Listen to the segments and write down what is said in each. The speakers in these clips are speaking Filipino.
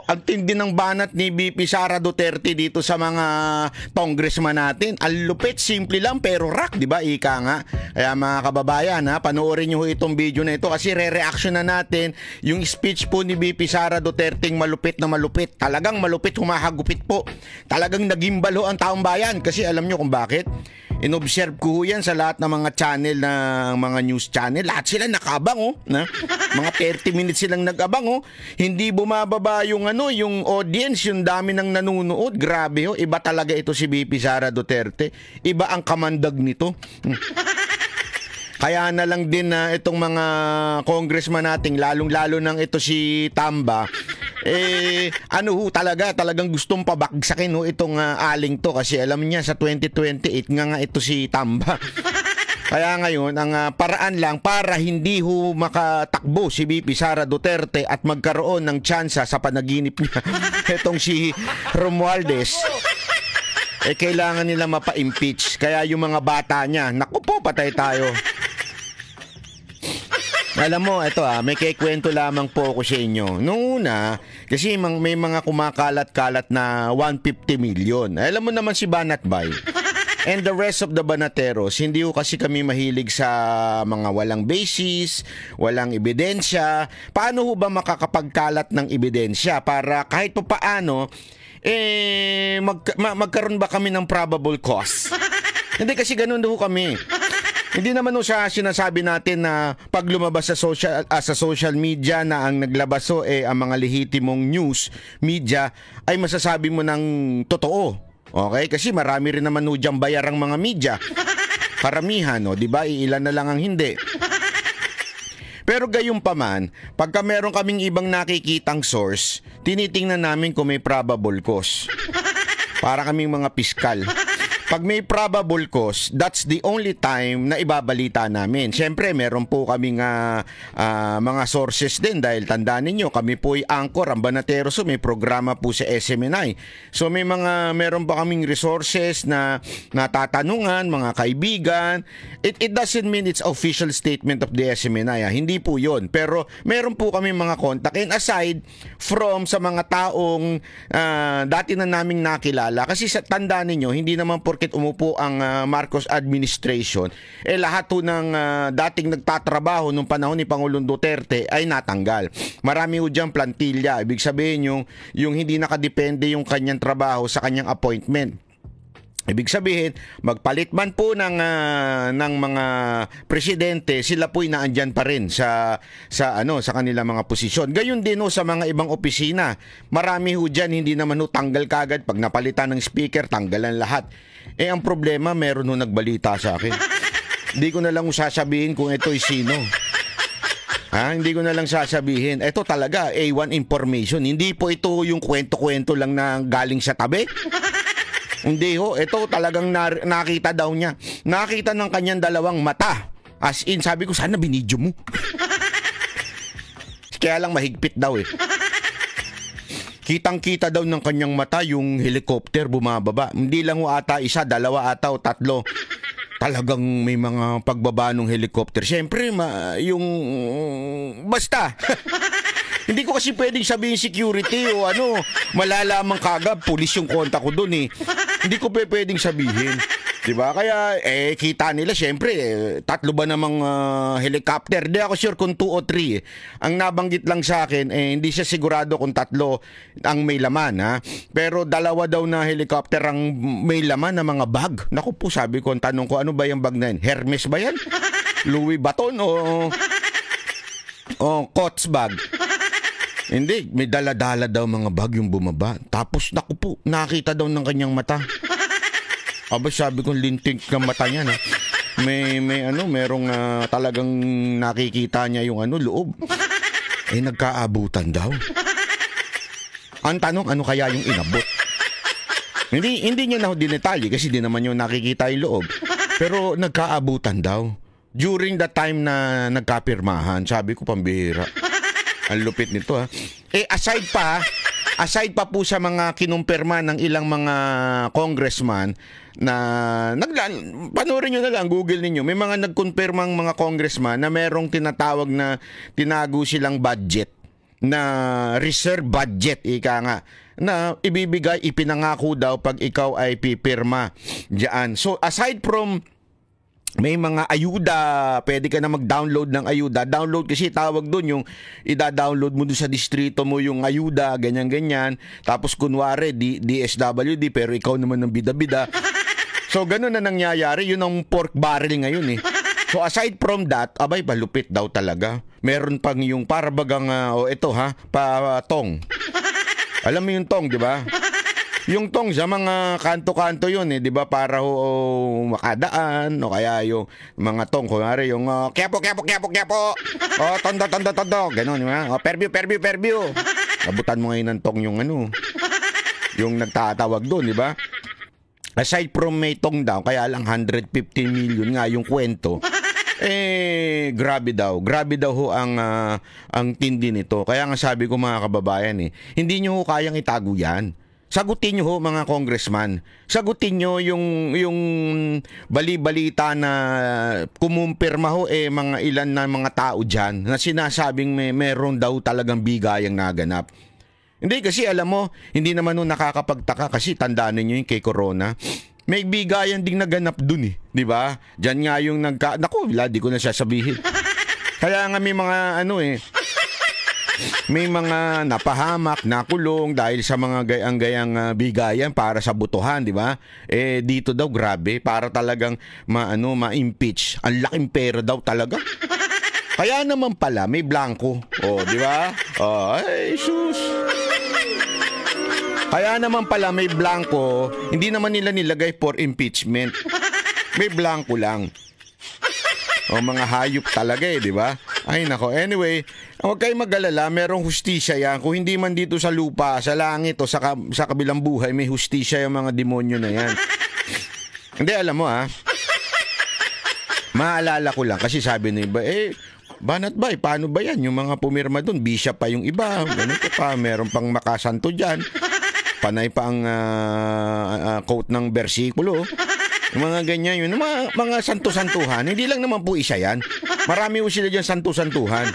Ang tindi ng banat ni BP Sara Duterte dito sa mga congressman natin. Ang lupit, simple lang pero rock, di ba? Ika nga. Kaya mga kababayan, ha, panoorin nyo itong video na ito kasi re-reaction na natin yung speech po ni BP Sara Duterte malupit na malupit. Talagang malupit, humahagupit po. Talagang nagimbal ho ang taong bayan kasi alam nyo kung bakit? Inobserve ko yan sa lahat ng mga channel ng mga news channel. Lahat sila nakabang na? Mga 30 minutes silang nag-abang Hindi bumababa yung yung audience, yung dami ng nanunood. Grabe iba talaga ito si BP Sara Duterte. Iba ang kamandag nito. Kaya na lang din na itong mga congressman nating, lalong-lalo nang ito si Tamba, talagang gustong pabagsakin itong aling to kasi alam niya sa 2028 nga ito si Tamba. Kaya ngayon, ang paraan lang para hindi makatakbo si BP Sara Duterte at magkaroon ng tsansa sa panaginip niya itong si Romualdez, kailangan nila mapa-impeach. Kaya yung mga bata niya, naku po, patay tayo. Alam mo, ito may kikwento lamang po ako sa inyo. Noong una, kasi may mga kumakalat-kalat na 150 million. Alam mo naman si Banat Bay. And the rest of the Banateros, hindi ko kasi kami mahilig sa mga walang basis, walang ebidensya. Paano ho ba makakapagkalat ng ebidensya para kahit pa paano, magkaroon ba kami ng probable cause? Hindi kasi ganun ho kami. Hindi naman siya sinasabi natin na pag lumabas sa social media na ang naglabas ang mga lehitimong news media ay masasabi mo ng totoo. Okay? Kasi marami rin naman diyang bayarang mga media. Karamihan, di ba? Ilan na lang ang hindi. Pero gayunpaman, pagka meron kaming ibang nakikitang source, tinitingnan namin kung may probable cause. Para kaming mga piskal. Pag may probable cause, that's the only time na ibabalita namin. Siyempre, meron po kaming mga sources din dahil tandaan ninyo, kami po ay anchor, ang Banateros, may programa po sa SMNI. So meron pa kaming resources na natatanungan, mga kaibigan. It doesn't mean it's official statement of the SMNI. Hindi po yun. Pero meron po kami mga contact. And aside from sa mga taong dati na naming nakilala, kasi tandaan ninyo, hindi naman porket umupo ang Marcos administration, lahat po ng dating nagtatrabaho nung panahon ni Pangulong Duterte ay natanggal. Marami po diyang plantilla. Ibig sabihin yung hindi nakadepende yung kanyang trabaho sa kanyang appointment. Ibig sabihin, magpalit man po ng mga presidente, sila po'y naandyan pa rin sa kanilang mga posisyon. Gayon din sa mga ibang opisina. Marami ho dyan, hindi naman tanggal kagad. Pag napalitan ng speaker, tanggalan lahat. Ang problema, meron nagbalita sa akin. Hindi ko na lang sasabihin kung ito'y sino. Hindi ko na lang sasabihin. Ito talaga, A1 information. Hindi po ito yung kwento-kwento lang na galing sa tabi. Hindi ito talagang nakita daw niya. Nakita ng kanyang dalawang mata. As in, sabi ko, sana binidyo mo. Kaya lang mahigpit daw Kitang-kita daw ng kanyang mata yung helicopter bumababa. Hindi lang ata isa, dalawa ata o tatlo. Talagang may mga pagbaba ng helicopter. Siyempre, basta. Hindi ko kasi pwedeng sabihin security o malalaman kagad, pulis yung kontak ko doon Hindi ko pwedeng sabihin. Diba? Kaya, kita nila, syempre, tatlo ba namang helicopter? Di ako sure kung 2 o 3. Ang nabanggit lang sa akin, hindi siya sigurado kung tatlo ang may laman, Pero dalawa daw na helicopter ang may laman na mga bag. Naku po, sabi ko, tanong ko, ano ba yung bag na yun? Hermes ba yan? Louis Vuitton o Coach bag? Hindi, may dala-dala daw mga bag yung bumaba. Tapos, naku po, nakita daw ng kanyang mata. Aba, sabi ko, lintik ng mata niya, merong talagang nakikita niya yung loob. Nagkaabutan daw. Ang tanong, ano kaya yung inabot? Hindi niya na dinetalye kasi di naman yung nakikita yung loob. Pero nagkaabutan daw. During the time na nagkapirmahan, sabi ko, pambihira. Ang lupit nito aside pa po sa mga kinumpirma ng ilang mga congressman na panoorin nyo na lang, Google ninyo, may mga nagkumpirmang mga congressman na merong tinatawag na tinago silang budget. na reserve budget, ika nga, na ibibigay, ipinangako daw pag ikaw ay pipirma diyan. So aside from may mga ayuda, pwede ka na mag-download ng ayuda. Download kasi tawag doon yung ida-download mo doon sa distrito mo yung ayuda, ganyan-ganyan. Tapos kunwari, DSWD, pero ikaw naman ng bida-bida. So ganun na nangyayari, yun ang pork barrel ngayon eh. So aside from that, abay, palupit daw talaga. Meron pang yung parabagang, ito ha, tong. Alam mo yung tong, di ba? Yung tong sa mga kanto-kanto yun eh, 'di ba? Para makadaan o kaya yung mga tong kunwari yung kepo. Tondo. Ganun, di ba? Perview. Abutan mo ngayon ng tong yung yung nagtatawag doon, di ba? Aside from may tong daw, kaya lang 150 million nga yung kwento. Grabe daw ho ang tindi nito. Kaya nga sabi ko mga kababayan hindi nyo ho kayang itago yan. Sagutin nyo ho mga congressman. Sagutin nyo yung bali-balita na kumumpirma ho mga ilan na mga tao dyan na sinasabing meron daw talagang bigayang naganap. Hindi kasi alam mo, hindi naman ho nakakapagtaka kasi tandaan niyo yung kay Corona. May bigayan ding naganap dun di ba? Diyan nga yung naku, di ko na sasabihin. Kaya nga may mga may mga napahamak, nakulong dahil sa mga gayang-gayang bigayan para sa butuhan, di ba? Dito daw grabe, para talagang ma-impeach. Ang laking pera daw talaga. Kaya naman pala may blanco. Di ba? Ay, sus. Kaya naman pala may blanco, hindi naman nila nilagay for impeachment. May blanco lang. Mga hayop talaga di ba? Ay nako, anyway, huwag kayong mag-alala, merong hustisya yan. Kung hindi man dito sa lupa, sa langit o sa kabilang buhay, may hustisya yung mga demonyo na yan. Hindi, alam mo maalala ko lang, kasi sabi na iba, banat ba, paano ba yan? Yung mga pumirma doon, bishop pa yung iba, ganito pa, meron pang makasanto dyan. Panay pa ang quote ng bersikulo. Yung mga ganyan yun, mga santo-santuhan, hindi lang naman po isa yan. Marami po sila dyan santo-santuhan.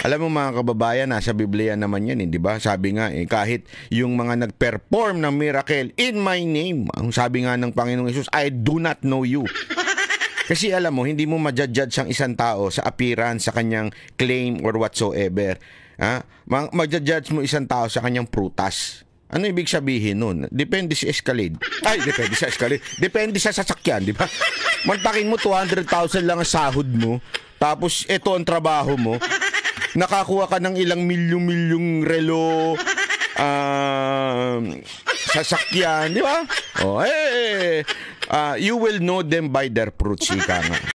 Alam mo mga kababayan, nasa Biblia naman yan, di ba? Sabi nga, kahit yung mga nag-perform ng miracle in my name, ang sabi nga ng Panginoong Hesus, I do not know you. Kasi alam mo, hindi mo ma-judge ang isang tao sa appearance, sa kanyang claim or whatsoever. Ma-judge mo isang tao sa kanyang prutas. Ano ibig sabihin nun? Depende sa Escalade. Depende sa sasakyan, di ba? Mantakin mo 200,000 lang ang sahod mo, tapos ito ang trabaho mo, nakakuha ka ng ilang milyong relo, sasakyan, di ba? You will know them by their fruits, ika nga.